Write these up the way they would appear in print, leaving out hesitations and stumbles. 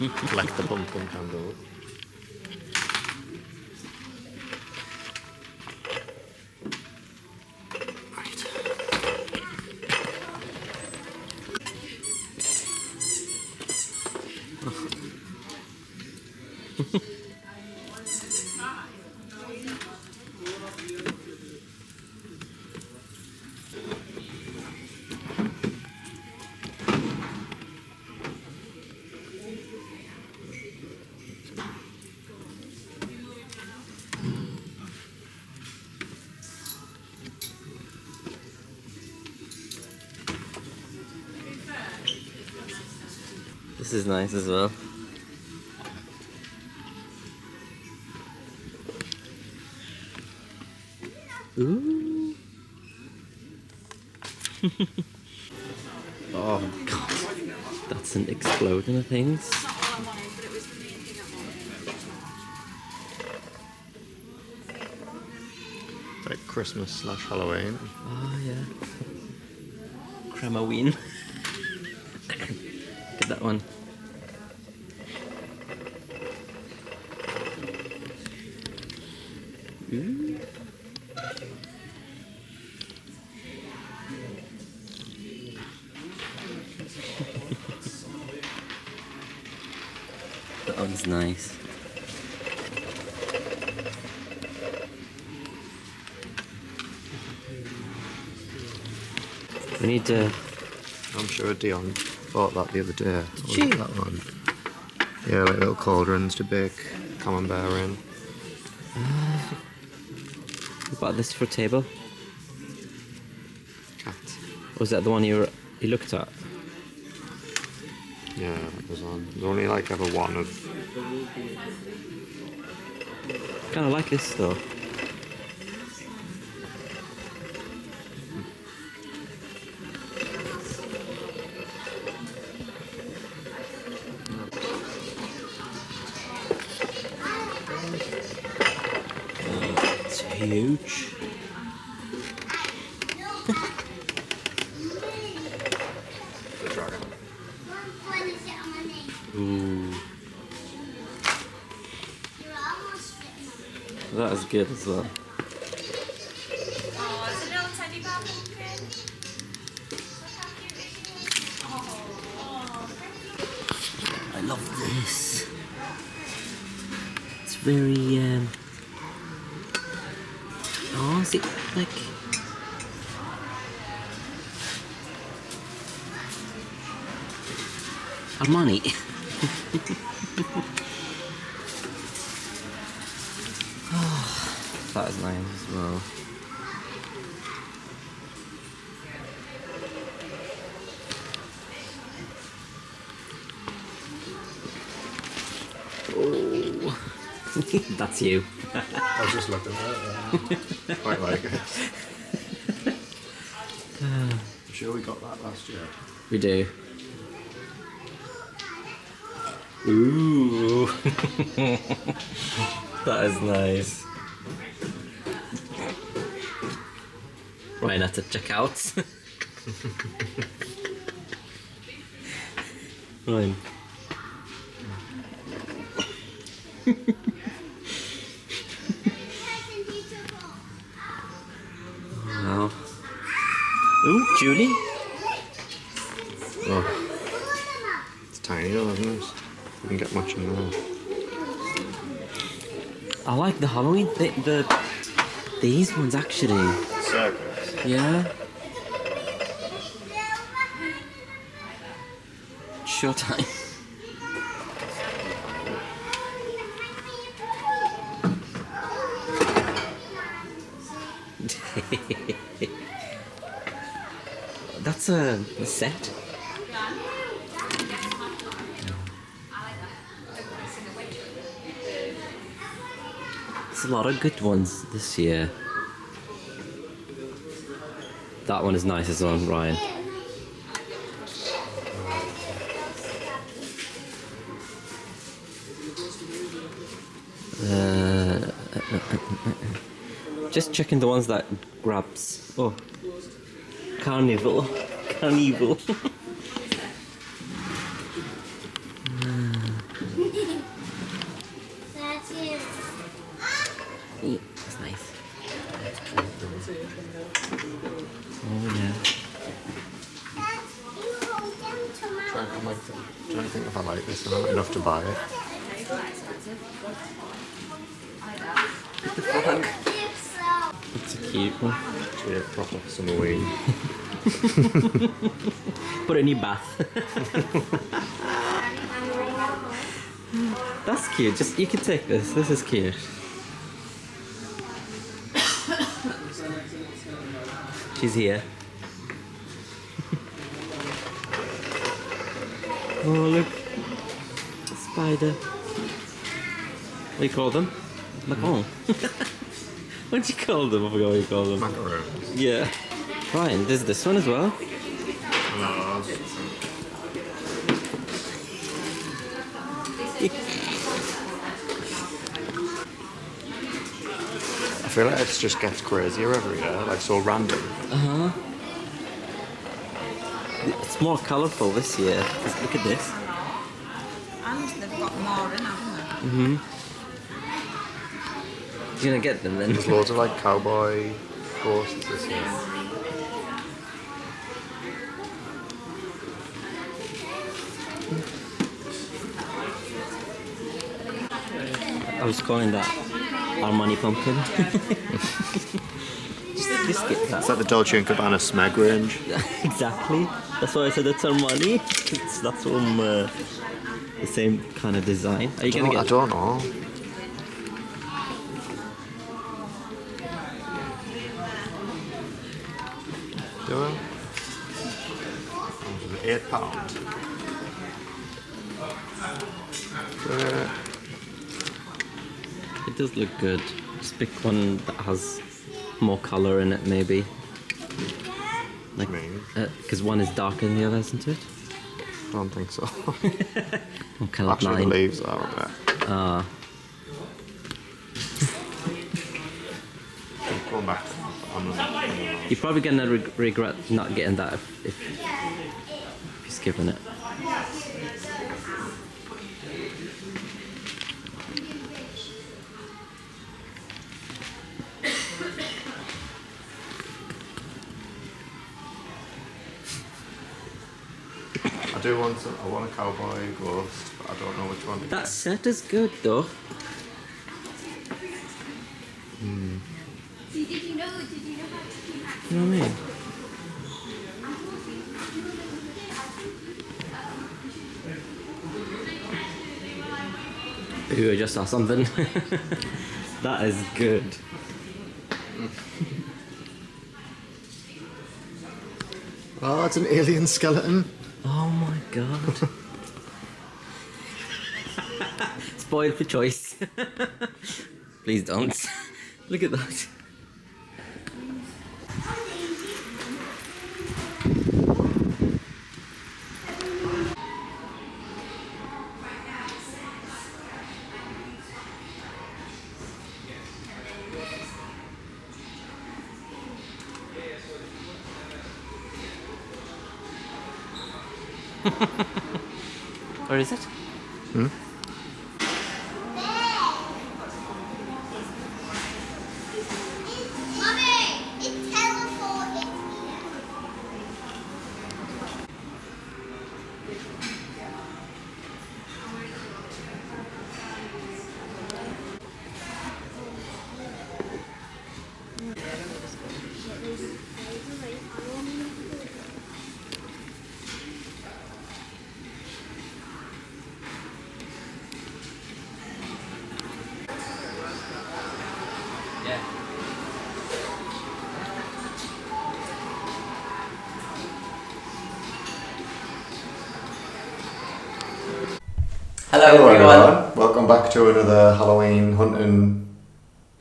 Like the pumpkin candle. This is nice as well. Ooh. Oh god, that's an explosion of things. It's like Christmas / Halloween. Oh yeah. Halloween. Get that one. Ooh. That one's nice. We need to... I'm sure Dion bought that the other day. Gee. That one. Yeah, like little cauldrons to bake camembert in. What about this for a table? Cat. Was that the one you looked at? Yeah, that was on. There's only like ever one of. Kind of like this though. It's huge. The dragon. Ooh. That is good as well. Oh, it's a little teddy bear pumpkin. Look how cute it is. Oh, I love this. It's very oh, is it like Armani? Oh, that is nice as well. Oh, that's you. I was just looking at it. Quite like it. I'm sure we got that last year. We do. Ooh, that is nice. Ryan had to check out. Ryan. Wow. Ooh, Julie. Oh. It's tiny though, isn't it? You can get much in there. I like the Halloween these ones actually. Circus. Yeah. Showtime. That's a set. There's a lot of good ones this year. That one is nice as well, Ryan. Just checking the ones that grabs. Oh, carnival, carnival. That's nice. Oh yeah. Trying to think if I like this or not enough to buy it. It's a cute one. Yeah, proper Halloween. Put it in your bath. That's cute. Just you can take this. This is cute. She's here. Oh look, a spider. What do you call them? Macaron. What do you call them? I forgot what you call them. Macaroons. Yeah. Ryan, there's this one as well. I feel like it just gets crazier every year, like so random. It's more colourful this year. Just look at this. And they've got more in, haven't they? You're gonna get them then? There's loads of like cowboy ghosts this year. I was calling that Armani pumpkin. Just a biscuit. It's like the Dolce & Gabbana Smeg range. Exactly. That's why I said it's Armani. That's from the same kind of design. Are you gonna get? I don't know. Do it. £8. It does look good. Just pick one that has more colour in it, maybe. Like, because one is darker than the other, isn't it? I don't think so. I'm kind of Actually, the blind. leaves are a bit. Going back. You're probably gonna regret not getting that if you're skipping it. I do want some. I want a cowboy ghost, but I don't know which one to That get. set is good though. Did you know how to do You know what I mean? Ooh, I just saw something. That is good. Oh, it's an alien skeleton. Oh my god. Spoiled for choice. Please don't. Look at that. Where is it? Mommy, it's teleporting here. Yeah. Hello everyone. Welcome back to another Halloween hunting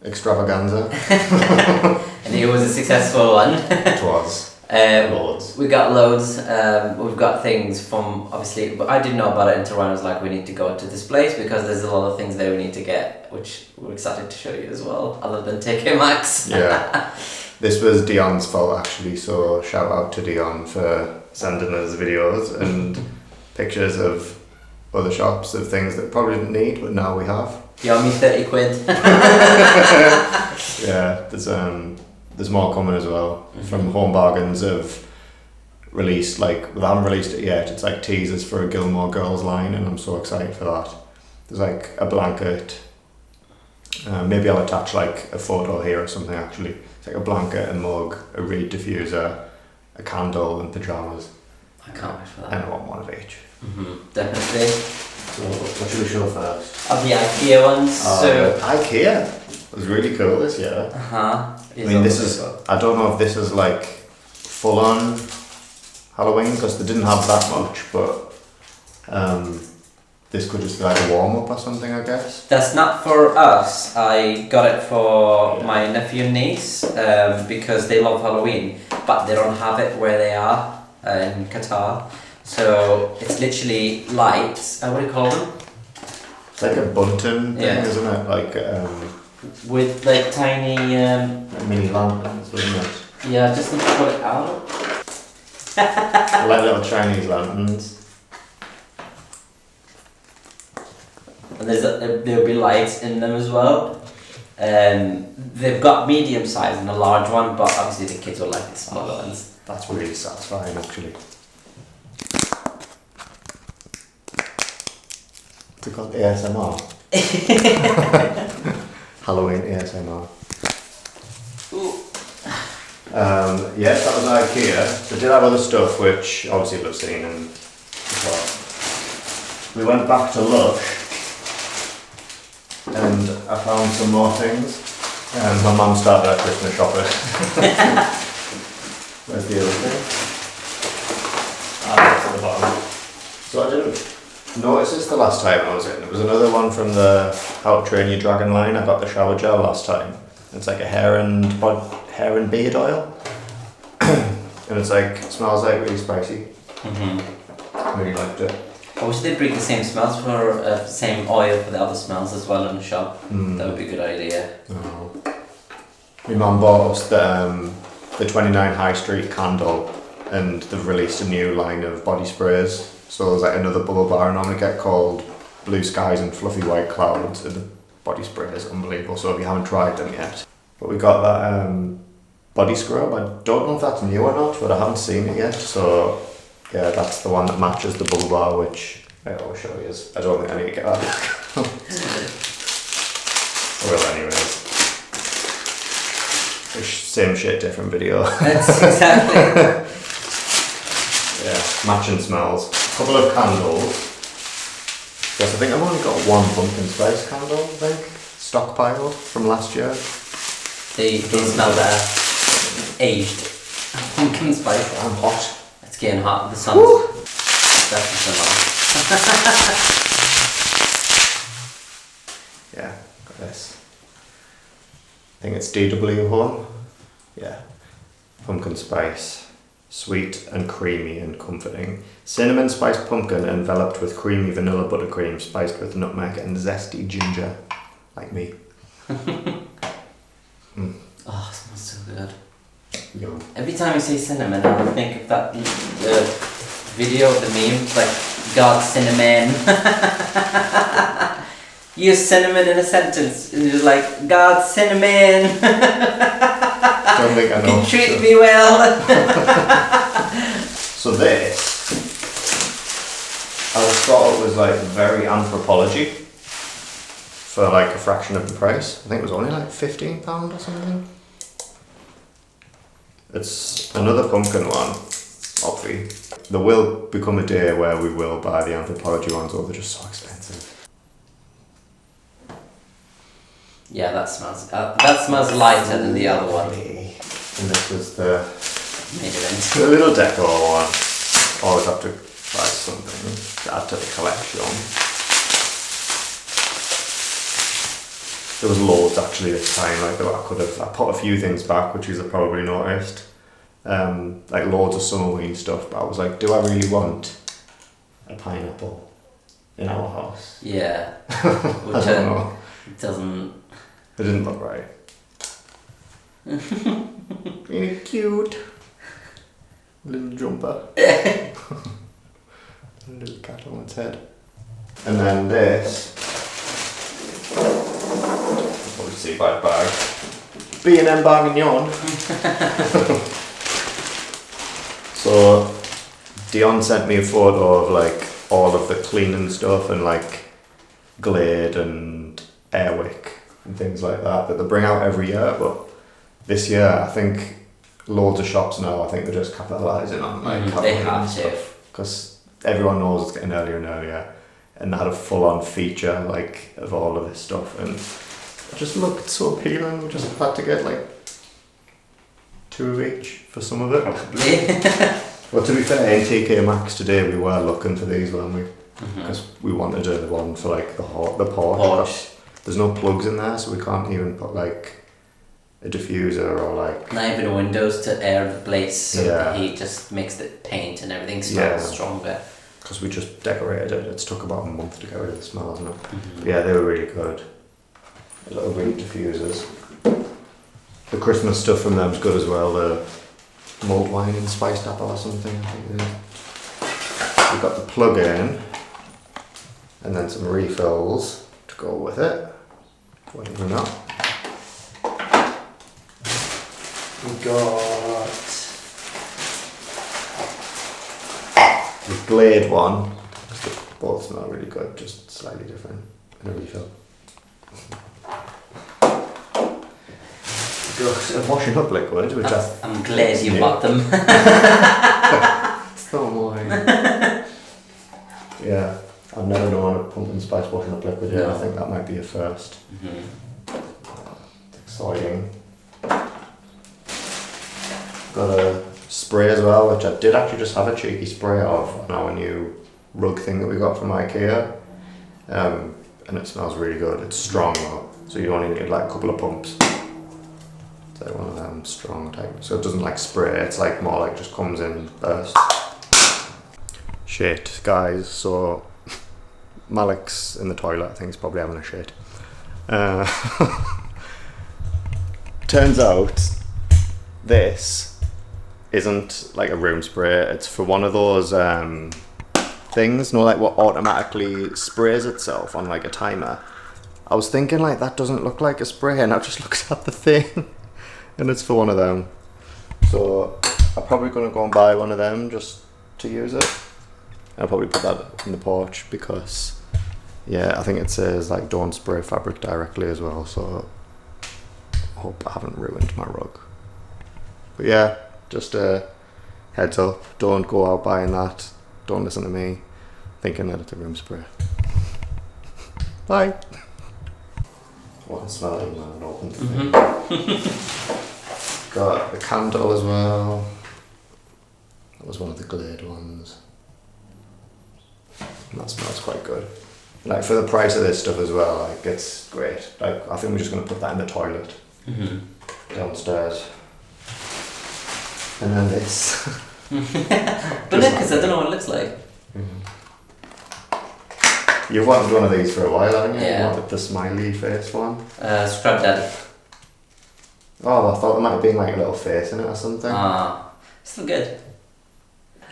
extravaganza. I think it was a successful one. It was. Loads. We got loads. We've got things from obviously, but I didn't know about it until Ryan was like, we need to go to this place because there's a lot of things there we need to get, which we're excited to show you as well, other than TK Maxx. Yeah. This was Dion's fault actually, so shout out to Dion for sending us videos and pictures of other shops of things that probably didn't need, but now we have. You owe me 30 quid. Yeah, there's more coming as well. From Home Bargains have released, like, well, they haven't released it yet, it's like teasers for a Gilmore Girls line, and I'm so excited for that. There's like a blanket, maybe I'll attach like a photo here or something actually. It's like a blanket, a mug, a reed diffuser, a candle and pyjamas. I can't wait for that. And I want one of each. Definitely. So what should we show first? Of the IKEA ones, so... IKEA was really cool this year. I mean, this is, I don't know if this is like full on Halloween because they didn't have that much, but this could just be like a warm up or something, I guess. That's not for us. I got it for my nephew and niece because they love Halloween, but they don't have it where they are in Qatar. So it's literally lights. What do you call them? It's like a bunting thing, isn't it? Like with like tiny mini lanterns, isn't it? Yeah, just need to pull it out. Like little Chinese lanterns. And there'll be lights in them as well. They've got medium size and a large one, but obviously the kids will like the smaller ones. That's really satisfying, actually. What's it called? ASMR. Halloween ASMR. Yes, that was IKEA. They did have other stuff, which obviously we've seen, and we went back to Lush. And I found some more things. And my mum started her Christmas shopping. Where's the other thing? That's at the bottom. So I didn't notice this the last time I was in. There was another one from the How to Train Your Dragon line. I got the shower gel last time. It's like a hair and beard oil. And it's like, it smells like really spicy. I really liked it. I wish they'd bring the same smells for same oil for the other smells as well in the shop. That would be a good idea. Oh. My mum bought us the 29 High Street candle, and they've released a new line of body sprays. So there's like another bubble bar I normally get called Blue Skies and Fluffy White Clouds, and the body spray is unbelievable. So if you haven't tried them yet, but we got that body scrub. I don't know if that's new or not, but I haven't seen it yet. So. Yeah, that's the one that matches the bubble bar, which I always show you. I don't think I need to get that back. I will anyways. Same shit, different video. That's exactly. Yeah, matching smells. A couple of candles. Yes, I think I've only got one pumpkin spice candle, I think. Stockpiled from last year. They smell better. Aged. Pumpkin spice. I'm hot. It's getting hot. The sun's definitely on. Yeah, got this. I think it's DW Home. Yeah. Pumpkin spice. Sweet and creamy and comforting. Cinnamon spiced pumpkin enveloped with creamy vanilla buttercream spiced with nutmeg and zesty ginger. Like me. Oh, it smells so good. Yum. Every time you say cinnamon, I think of that video of the meme, it's like, God, cinnamon. Use cinnamon in a sentence, and you're like, God, cinnamon. Don't think I know. You treat me well. So this, I just thought it was like very anthropology for like a fraction of the price. I think it was only like £15 or something. It's another pumpkin one, obviously. There will become a day where we will buy the anthropology ones, or they're just so expensive. Yeah, that smells lighter than the other one. And this was the Maybe little decor one. Always have to buy something to add to the collection. There was loads actually this time. Like I put a few things back, which you've probably noticed. Like loads of Summerween stuff, but I was like, do I really want a pineapple in our house? Yeah. Which I don't know. It doesn't. It didn't look right. Really cute. Little jumper. A little cat on its head. And then this. emergency bag. B&M bag and yawn. So Dion sent me a photo of like all of the cleaning stuff and like Glade and Airwick and things like that they bring out every year. But this year, I think loads of shops now, I think they're just capitalising on like they have to, because everyone knows it's getting earlier and earlier, and they had a full-on feature like of all of this stuff, and it just looked so appealing. We just had to get like 2 of each for some of it. Well, to be fair, in TK Maxx today we were looking for these, weren't we? Because we wanted a one for like the porch. There's no plugs in there, so we can't even put like a diffuser or like... Not even windows to air the place, so Yeah. the heat just makes the paint and everything smell stronger. Because we just decorated it. It's took about a month to get rid of the smell, hasn't it? But yeah, they were really good. Little green diffusers. The Christmas stuff from them's good as well. The malt wine and spiced apple or something, I think it is. We've got the plug in, and then some refills to go with it. Whatever or not. We got the Glade one. They both smell really good, just slightly different. And a refill. Got a washing up liquid, which I'm glad you bought them. So annoying. Yeah, I've never known a pumpkin spice washing up liquid yet. No. I think that might be a first. Exciting. Got a spray as well, which I did actually just have a cheeky spray of on our new rug thing that we got from IKEA. And it smells really good. It's strong though, so you only need like a couple of pumps. It's like one of them strong type. So it doesn't like spray, it's like more like just comes in burst. Shit, guys, so Malik's in the toilet, I think he's probably having a shit. Turns out this isn't like a room spray, it's for one of those things, you know, like what automatically sprays itself on like a timer. I was thinking like that doesn't look like a spray, and I just looked at the thing and it's for one of them. So I'm probably gonna go and buy one of them just to use it. I'll probably put that in the porch because yeah, I think it says like don't spray fabric directly as well, so I hope I haven't ruined my rug. But yeah, just a heads up, don't go out buying that, don't listen to me thinking that it's a room spray. Bye. What a smelling man, open thing. Got a candle as well. That was one of the Glade ones. And that smells quite good. Like for the price of this stuff as well, like it's great. Like I think we're just gonna put that in the toilet downstairs. And then this. But no, because I don't know what it looks like. You've wanted one of these for a while, haven't you? Yeah. You wanted the smiley face one. Scrub Daddy. Oh, I thought there might have been like a little face in it or something. Still good.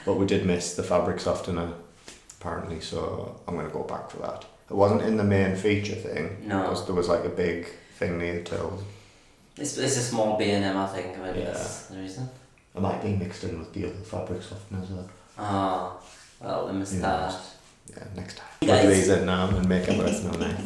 But we did miss the fabric softener, apparently, so I'm going to go back for that. It wasn't in the main feature thing. No. Because there was like a big thing near the tills. It's a small B&M, I think, maybe Yeah. that's the reason. It might be mixed in with the other fabric softeners though. Well, I missed Who that. knows? Yeah, next time. Guys. Plug these in now and make it smell nice.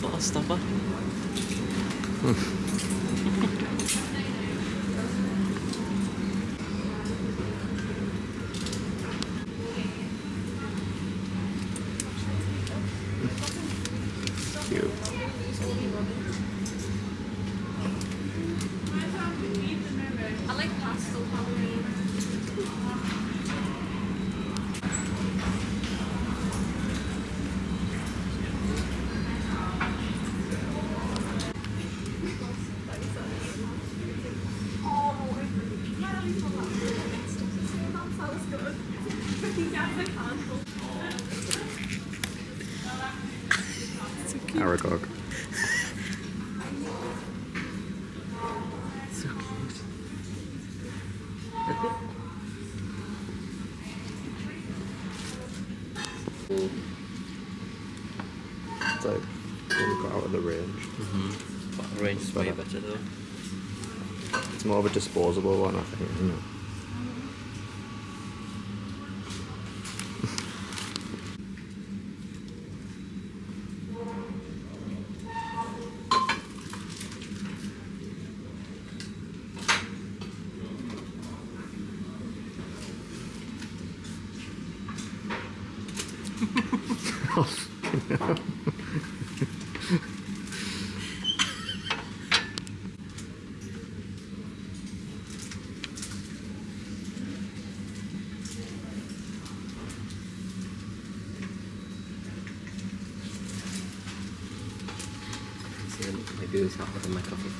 Bottle stopper. Cute. I like pastel Halloween. Aragog. So cute. It's like really got out of the range. But the range is way better though. It's more of a disposable one, I think, isn't it? See, maybe it was halfway in my coffee.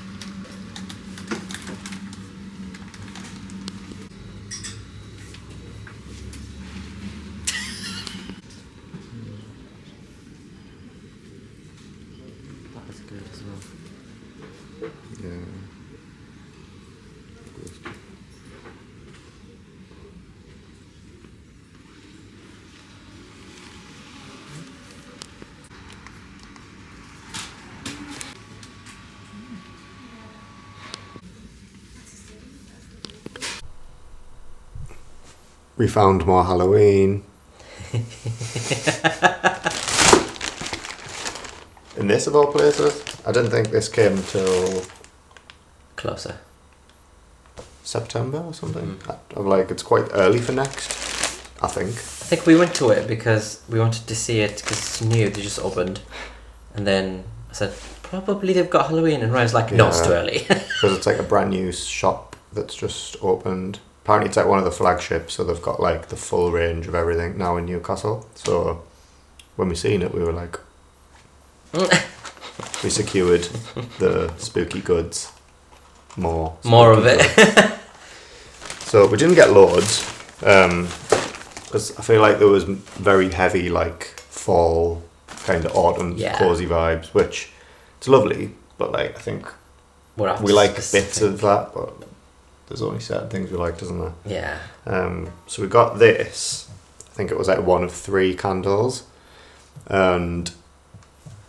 That was good as well. Yeah. We found more Halloween. In this of all places? I didn't think this came till Closer. September or something. I'm like, it's quite early for next, I think. I think we went to it because we wanted to see it because it's new. They just opened, and then I said probably they've got Halloween, and Ryan's like, no, it's too early. Because it's like a brand new shop that's just opened. Apparently it's like one of the flagships, so they've got like the full range of everything now in Newcastle. So when we seen it, we were like, we secured the spooky goods. More of it. So we didn't get loads, because I feel like there was very heavy like fall kind of autumn cozy vibes, which it's lovely, but like I think we like bits of that, but there's only certain things we like, doesn't there? Yeah. So we got this. I think it was like one of 3 candles, and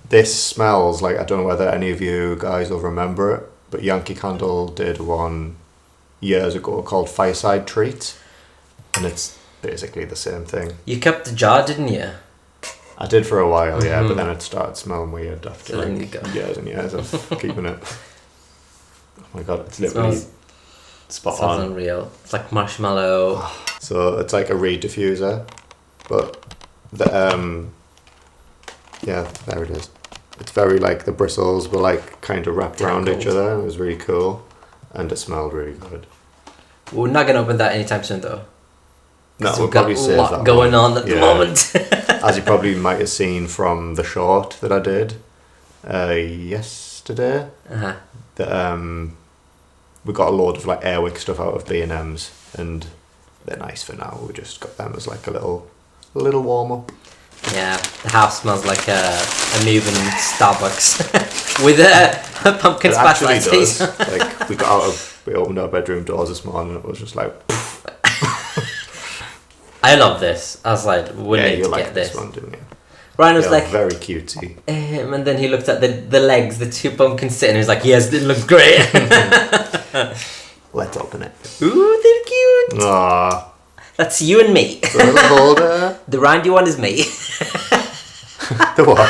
this smells like, I don't know whether any of you guys will remember it, but Yankee Candle did one years ago called Fireside Treat, and it's basically the same thing. You kept the jar, didn't you? I did for a while, yeah, but then it started smelling weird after So then like you go. years and years of keeping it. Oh my god, it's literally spot Sounds on. unreal. It's like marshmallow. So it's like a reed diffuser, but the yeah, there it is. It's very like the bristles were like kind of wrapped around each other. It was really cool, and it smelled really good. We're not gonna open that anytime soon, though. No, So we'll we've got probably a save lot that going one. on at the moment. As you probably might have seen from the short that I did yesterday, that we got a load of like Airwick stuff out of B&M's, and they're nice for now. We just got them as like a little warm up. Yeah, the house smells like a moving Starbucks with a pumpkin It spice actually latte. does. Like we opened our bedroom doors this morning, and it was just like. I love this. I was like, we need you to like get this. one, didn't you? Ryan was They are like, very cutesy. and then he looked at the legs, the 2 pumpkins sitting. He was like, yes, it looks great. Let's open it. Ooh, they're cute. Aww. That's you and me. The little holder. The roundy one is me. The what?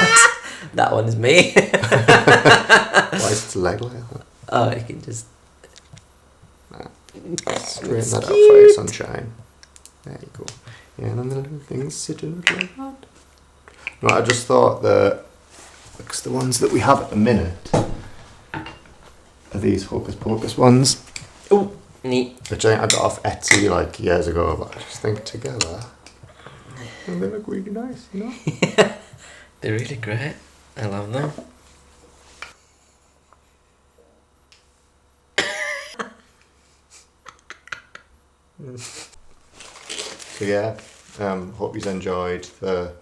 That one's me. Why is its leg like that? Oh, you can just... Straighten that out for you, sunshine. There you go. Yeah, and then the little things sitting like that. No, I just thought because the ones that we have at the minute are these Hocus Pocus ones, Ooh, neat. which I got off Etsy like years ago, but I just think together they look really nice, you know? They're really great. I love them. So yeah, hope you enjoyed the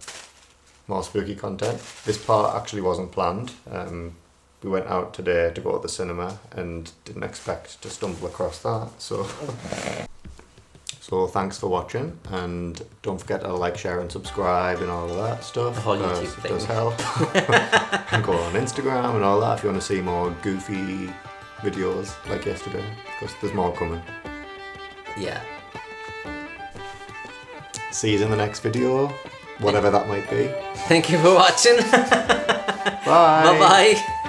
more spooky content. This part actually wasn't planned. We went out today to go to the cinema and didn't expect to stumble across that. So thanks for watching, and don't forget to like, share and subscribe and all of that stuff. The whole because YouTube it does thing. help. And go on Instagram and all that if you want to see more goofy videos like yesterday, because there's more coming. Yeah. See you in the next video, whatever that might be. Thank you for watching. Bye. Bye-bye.